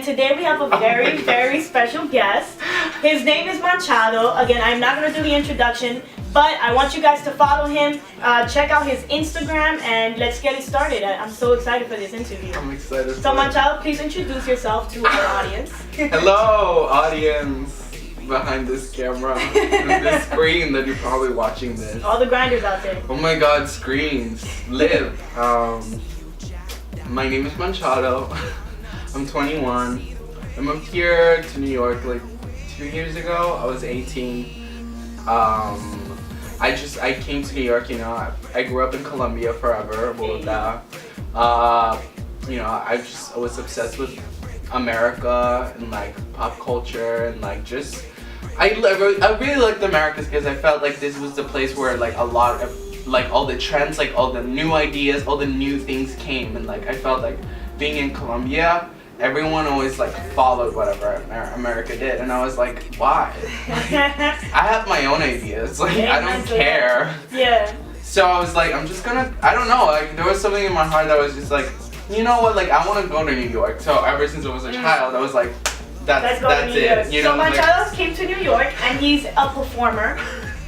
today we have a very, very special guest. His name is Manchado. Again, I'm not going to do the introduction, but I want you guys to follow him, check out his Instagram, and let's get it started. I'm so excited for this interview. I'm excited. So Manchado, please introduce yourself to our audience. Hello, audience behind this camera and this screen that you're probably watching this. All the grinders out there. Oh my God, screens live. My name is Manchado. I'm 21. I moved here to New York like 2 years ago. I was 18. I came to New York, you know, I grew up in Colombia forever, Bogota. You know, I was obsessed with America and like pop culture and like just, I really liked the Americas because I felt like this was the place where like a lot of, like all the trends, like all the new ideas, all the new things came, and like I felt like being in Colombia, everyone always like followed whatever America did, and I was like, why? Like, I have my own ideas, like I don't care. Yeah. So I was like, I'm just gonna, I don't know, like there was something in my heart that was just like, you know what, like I want to go to New York. So ever since I was a child, I was like, that's it. You know, so Manchado came to New York, and he's a performer,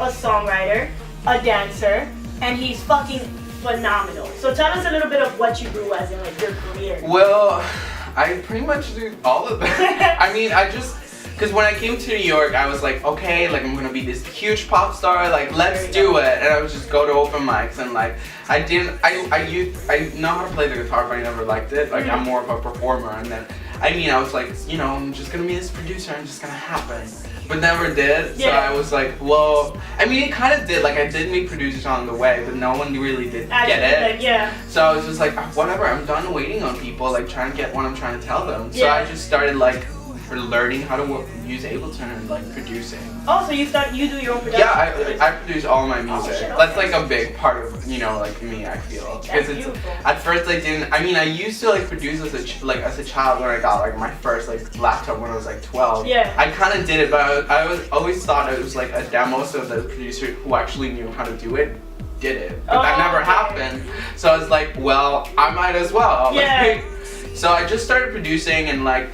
a songwriter, a dancer, and he's fucking phenomenal. So tell us a little bit of what you do as in like your career. Well, I pretty much do all of that. I mean, because when I came to New York, I was like, okay, like I'm gonna be this huge pop star, like let's do it. And I would just go to open mics, and like I know how to play the guitar, but I never liked it. Like I'm more of a performer, and then I was like, you know, I'm just gonna be this producer, and it's just gonna happen. But never did. So I was like, well, I mean, it kind of did. Like I did meet producers on the way, but no one really did get it. Like, yeah. So I was just like, whatever. I'm done waiting on people, like trying to get what I'm trying to tell them. So I just started like learning how to use Ableton and like producing. Oh, so you do your own production? Yeah, I produce all my music. Shit, okay. That's like a big part of, you know, like me, I feel. Because it's at first I didn't. I mean, I used to like produce as a child when I got like my first like laptop when I was like 12. Yeah. I kind of did it, but I always thought it was like a demo, so the producer who actually knew how to do it did it. But that never happened. So I was like, well, I might as well. Yeah. Like, so I just started producing and like,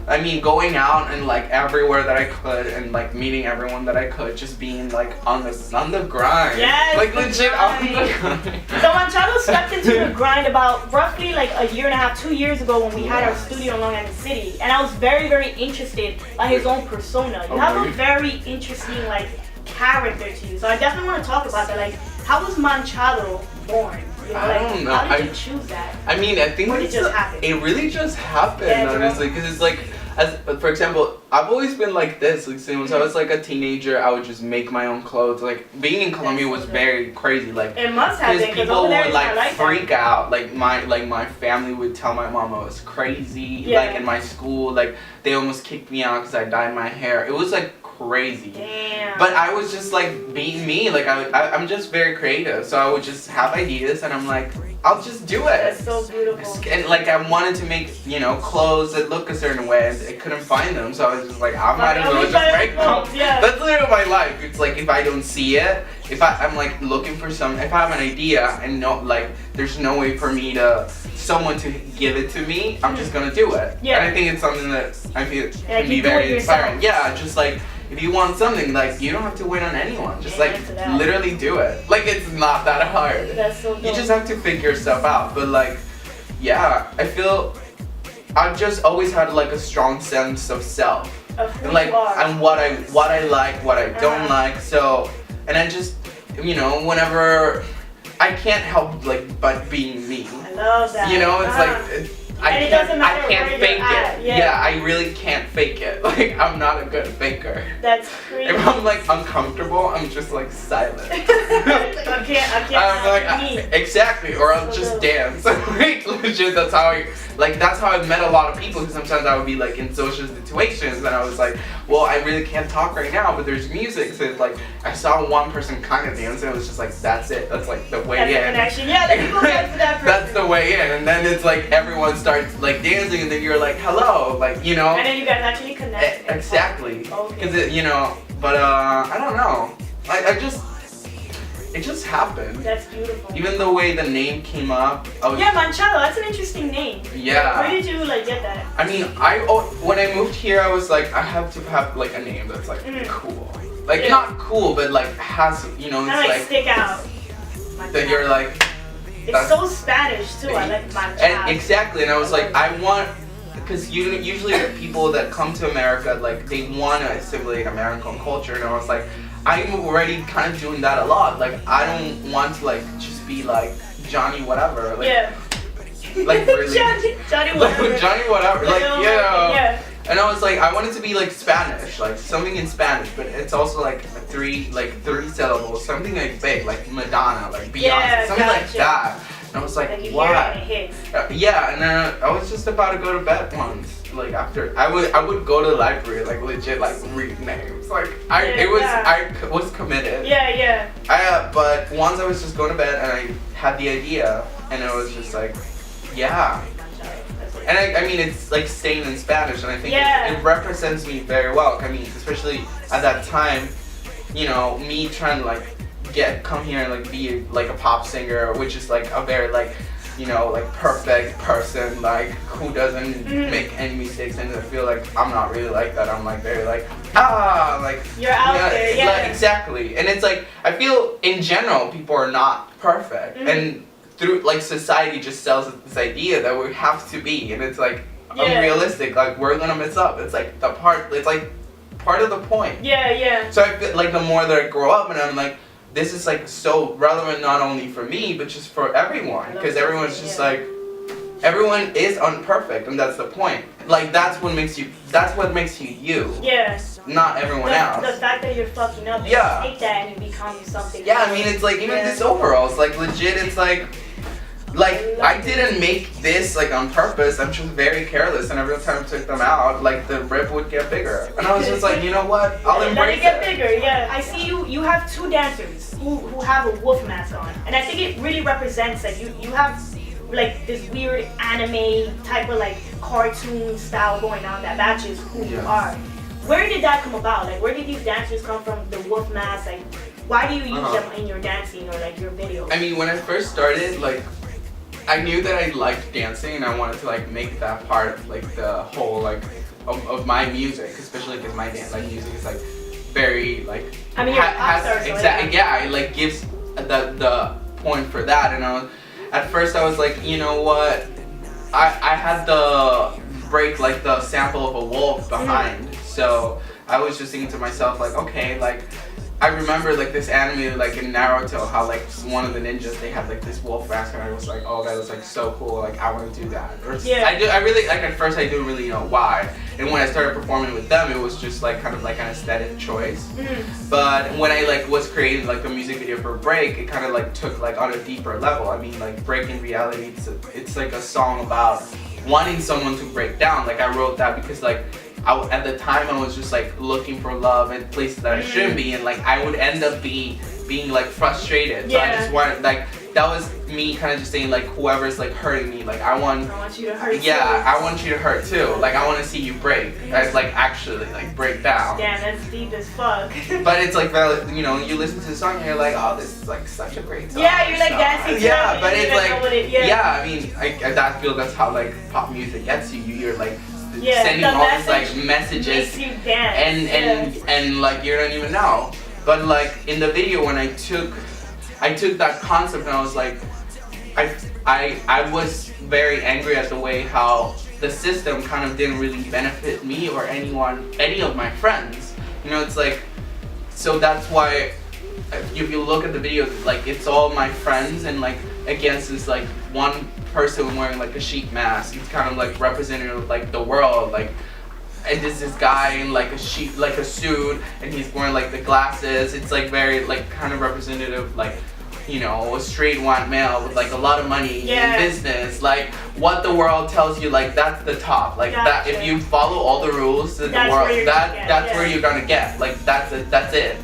I mean, going out and like everywhere that I could and like meeting everyone that I could, just being like on the grind. Yes, like legit grind. on the grind. So Manchado stepped into the grind about roughly like a year and a half, 2 years ago when we had our studio in Long Island City, and I was very, very interested by his own persona. You have a very interesting like character to you, so I definitely want to talk about that. Like, how was Manchado born? You know, I don't know. How did you choose that? I mean, I think it just happened. It really just happened, honestly, because it's like, for example, I've always been like this. Like since I was like a teenager, I would just make my own clothes. Like being in Colombia was very crazy. Like it must have been, people would like freak out. Like my family would tell my mom I was crazy. Yeah. Like in my school, like they almost kicked me out because I dyed my hair. It was like crazy. Damn. But I was just like being me. Like I'm just very creative, so I would just have ideas, and I'm like, I'll just do it. That's so beautiful. And like I wanted to make, you know, clothes that look a certain way, and I couldn't find them, so I was just like, I might as well just make them. Yeah. That's literally my life. It's like if I don't see it, if I'm like looking for if I have an idea and there's no way for someone to give it to me, I'm just gonna do it. Yeah. And I think it's something that I feel can be very inspiring. Yeah, just like if you want something, like you don't have to wait on anyone. Just like literally do it. Like it's not that hard. That's so dope. You just have to figure stuff out. But like, yeah, I feel I've just always had like a strong sense of self. And like and what I like, what I don't like. So, and I just, you know, whenever I can't help like but being me. I love that. You know, it's like I can't fake it. Yeah, I really can't fake it. Like I'm not a good faker. That's crazy. If I'm like uncomfortable, I'm just like silent. I can't. I'm like exactly, or I'll just dance. Like legit, that's how I've met a lot of people. Because sometimes I would be like in social situations, and I was like, well, I really can't talk right now, but there's music. So it's like I saw one person kind of dance, and it was just like that's it. That's like the way in. Yeah, the people dance for that person. That's the way in, and then it's like everyone starts like dancing, and then you're like hello, like you know. And then you guys actually connect. Exactly. Because you know, but I don't know. I just it just happened. That's beautiful. Even the way the name came up, I was, Yeah, Manchado, that's an interesting name. yeah. Where did you like get that? I mean, when I moved here, I was like, I have to have like a name that's like cool, like Yeah. not cool, but like has, you know, it's Kind of like like stick out. that you're like. It's so Spanish too. I like Manchado. And exactly, and I was like, I want, because usually the people that come to America, like they want to assimilate American culture, and I was like, I'm already kind of doing that a lot. Like I don't want to like just be like Johnny whatever. Like, yeah. Like really. Johnny whatever. Johnny whatever. Like Yeah. And I was like, I want it to be like Spanish, like something in Spanish, but it's also like three syllables, something like big, like Madonna, like Beyonce, Yeah, something like gotcha. that. And I was like, you why? hear it and it hits. Yeah, and then I was just about to go to bed once. Like after I would go to the library, like legit, like read names. Like I was committed. Yeah. But once I was just going to bed and I had the idea, and I was just like, yeah. And I mean, it's like staying in Spanish, and I think it represents me very well. I mean, especially at that time, you know, me trying to like come here and like be like a pop singer, which is like a very like, you know, like perfect person, like who doesn't make any mistakes, and I feel like I'm not really like that. I'm like very like like you're out there, yeah. Like, exactly, and it's like I feel in general people are not perfect, and through like society just sells us this idea that we have to be, and it's like unrealistic. Like we're gonna mess up. It's like it's like part of the point. Yeah. So I feel like the more that I grow up, and I'm like, this is like so relevant not only for me but just for everyone, because everyone's just like, everyone is imperfect, and that's the point. Like that's what makes you you. Yes. Not everyone else. The fact that you're fucking up, you take that and you become something. Yeah, I mean it's like even this overalls, like legit, it's like I didn't make this like on purpose. I'm just very careless, and every time I took them out, like the rip would get bigger, and I was just like, you know what? I'll embrace it. Let it get bigger. Yeah. I see you have two dancers who have a wolf mask on, and I think it really represents that you have like this weird anime type of like cartoon style going on that matches who you are. Where did that come about? Like, where did these dancers come from? The wolf mask, like, why do you use them in your dancing or like your videos? I mean, when I first started, like, I knew that I liked dancing, and I wanted to like make that part of like the whole like of my music, especially because my dance like music is like very like. I mean, you're a pop star, so it like gives the point for that, and at first I was like, you know what, I had the break like the sample of a wolf behind. So I was just thinking to myself like, okay, like I remember like this anime like in Naruto, how like one of the ninjas, they had like this wolf mask, and I was like, oh, that was like so cool, like I want to do that. I really like at first I didn't really know why, and when I started performing with them, it was just like kind of like an aesthetic choice. But when I like was creating like a music video for Break, it kind of like took like on a deeper level. I mean, like Break in reality, it's like a song about wanting someone to break down. Like I wrote that because like at the time I was just like looking for love in places that I shouldn't be, and like I would end up being like frustrated. So I just wanted, like, that was me kind of just saying like, whoever's like hurting me, like I want you to hurt too. I want you to hurt too. Like I want to see you break. It's like actually like break down. Damn, that's deep as fuck. But it's like, you know, you listen to the song and you're like, oh, this is like such a great song. Yeah, you're like dancing. Yeah, but it's like, I mean, I feel that's how like pop music gets you. You're like sending all these like messages, makes you dance. and like you don't even know. But like in the video, when I took that concept, and I was like, I was very angry at the way how the system kind of didn't really benefit me or any of my friends. You know, it's like, so that's why if you look at the video, like it's all my friends and like against this like one person wearing like a sheep mask. It's kind of like representative of like the world, like, and there's this guy in like a sheep, like a suit, and he's wearing like the glasses. It's like very like kind of representative, like, you know, a straight white male with like a lot of money in business. Like what the world tells you, like that's the top. Like that, if you follow all the rules in the world, that's where you're gonna get. Like that's it.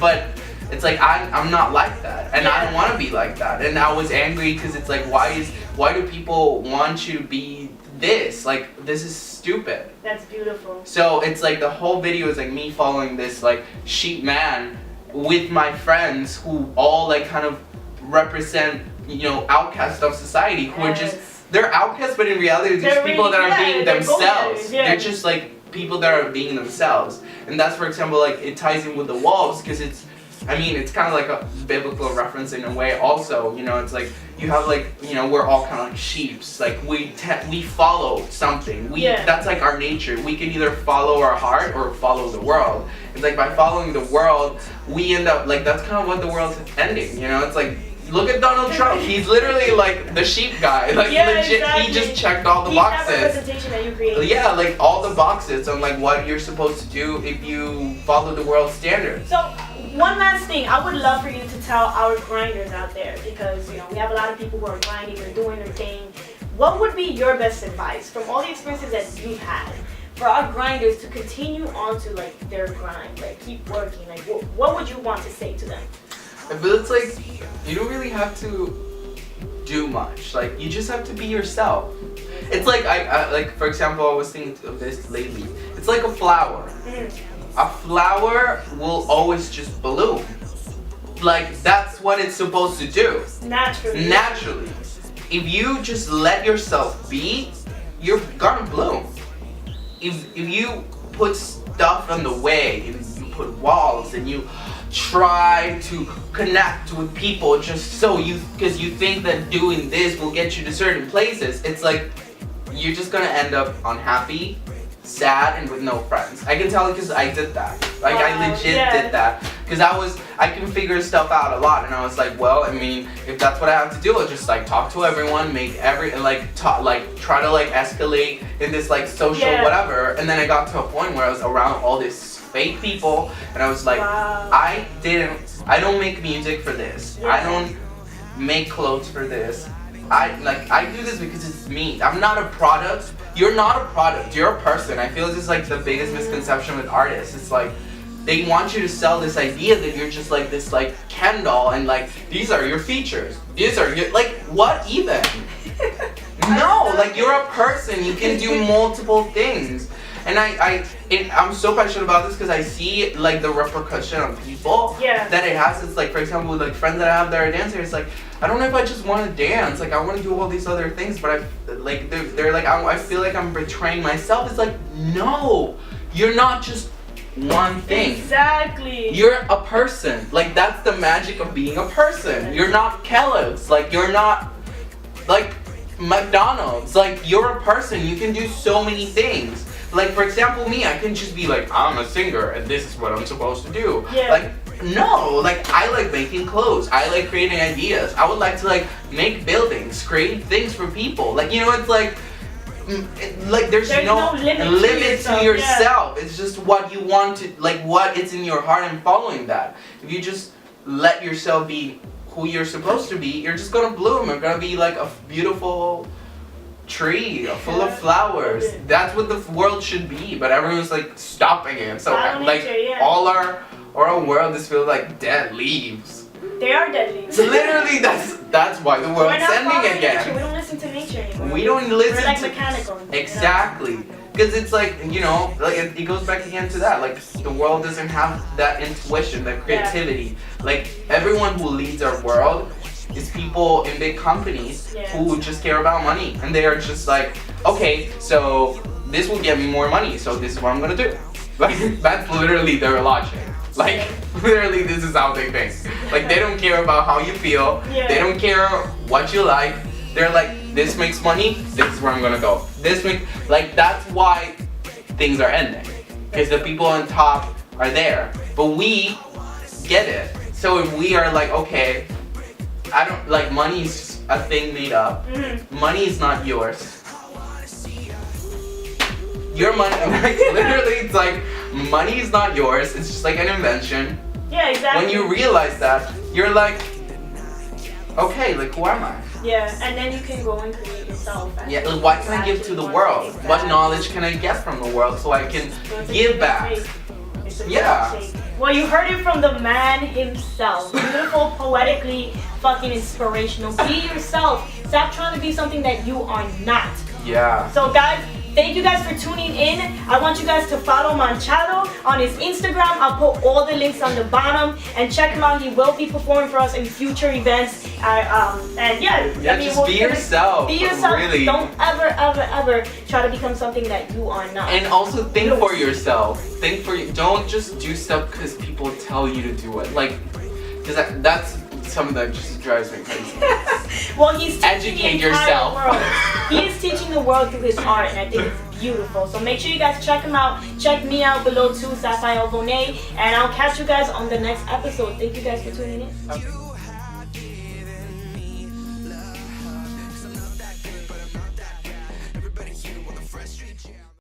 But it's like I'm not like that, and I don't want to be like that. And I was angry because it's like, why do people want you to be this? Like this is stupid. That's beautiful. So it's like the whole video is like me following this like sheep man, with my friends who all like kind of represent, you know, outcasts of society who are just, they're outcasts, but in reality they're just people that are being themselves. They're just like people that are being themselves. And that's, for example, like it ties in with the wolves because it's, I mean, it's kind of like a biblical reference in a way also, you know, it's like you have like, you know, we're all kind of like sheeps, like we follow something, that's like our nature. We can either follow our heart or follow the world. It's like by following the world, we end up, like that's kind of what the world's ending, you know, it's like, look at Donald Trump, he's literally like the sheep guy, like legit, he just checked all the boxes. That representation that you created. Yeah, like all the boxes on like what you're supposed to do if you follow the world's standards. So, one last thing, I would love for you to tell our grinders out there, because you know we have a lot of people who are grinding, they're doing their thing. What would be your best advice from all the experiences that you've had for our grinders to continue on to like their grind, like keep working? Like what would you want to say to them? I feel it's like you don't really have to do much. Like you just have to be yourself. It's like I like, for example, I was thinking of this lately. It's like a flower. A flower will always just bloom. Like that's what it's supposed to do. Naturally. If you just let yourself be, you're gonna bloom. If you put stuff in the way, if you put walls and you try to connect with people just so because you think that doing this will get you to certain places, it's like you're just gonna end up unhappy, sad, and with no friends. I can tell because I did that. Like I legit did that because I can figure stuff out a lot, and I was like, well, I mean, if that's what I have to do, I'll just like talk to everyone, try to like escalate in this like social whatever. And then I got to a point where I was around all this fake people, and I was like, I don't make music for this. I don't make clothes for this. I do this because it's me. I'm not a product. You're not a product. You're a person. I feel this is like the biggest misconception with artists. It's like they want you to sell this idea that you're just like this like Ken doll and like these are your features. These are your, like what even? No, like you're a person. You can do multiple things. And I'm so passionate about this because I see like the repercussion on people that it has. It's like, for example, with like friends that I have that are dancers, it's like, I don't know if I just want to dance. Like I want to do all these other things, but they're like, I feel like I'm betraying myself. It's like, no, you're not just one thing. Exactly. You're a person. Like that's the magic of being a person. You're not Kellogg's. Like you're not like McDonald's. Like you're a person. You can do so many things. Like for example, me, I can just be like, I'm a singer and this is what I'm supposed to do. Like no, like I like making clothes. I like creating ideas. I would like to like make buildings, create things for people. Like you know, it's like there's no limit to yourself. It's just what you want to, like what it's in your heart and following that. If you just let yourself be who you're supposed to be, you're just gonna bloom. You're gonna be like a beautiful tree full of flowers. That's what the world should be, but everyone's like stopping it. So like all our world is filled like dead leaves. They are dead leaves. Literally, that's why the world's ending again. Nature. We don't listen to nature anymore. We don't listen. We're like mechanical. Exactly. Because it's like, you know, like it goes back again to that. Like the world doesn't have that intuition, that creativity. Like everyone who leads our world is people in big companies who just care about money, and they are just like, okay, so this will get me more money, so this is what I'm gonna do. Like that's literally their logic. Like literally, this is how they think. Like they don't care about how you feel. They don't care what you like. They're like, this makes money. This is where I'm gonna go. Like that's why things are ending, because the people on top are there, but we get it. So if we are like, okay, I don't like money's a thing made up. Money is not yours. Your money, like literally, it's like money is not yours. It's just like an invention. Yeah, exactly. When you realize that, you're like, okay, like who am I? Yeah, and then you can go and create yourself. Yeah, like, what can I give to the world? Exactly. What knowledge can I get from the world so I can give back? Yeah. Well, you heard it from the man himself. Beautiful, poetically fucking inspirational. Be yourself. Stop trying to be something that you are not. Yeah. So guys, Thank you guys for tuning in. I want you guys to follow Manchado on his Instagram. I'll put all the links on the bottom and check him out. He will be performing for us in future events. And yeah, just be yourself. Be yourself. Really. Don't ever try to become something that you are not. And also think for yourself. Don't just do stuff because people tell you to do it. Like, because that's something that just drives me crazy. Well, he's teaching educate the entire yourself. world. He is teaching the world through his art, and I think it's beautiful. So make sure you guys check him out. Check me out below too, Sapphire Bonet, and I'll catch you guys on the next episode. Thank you guys for tuning in.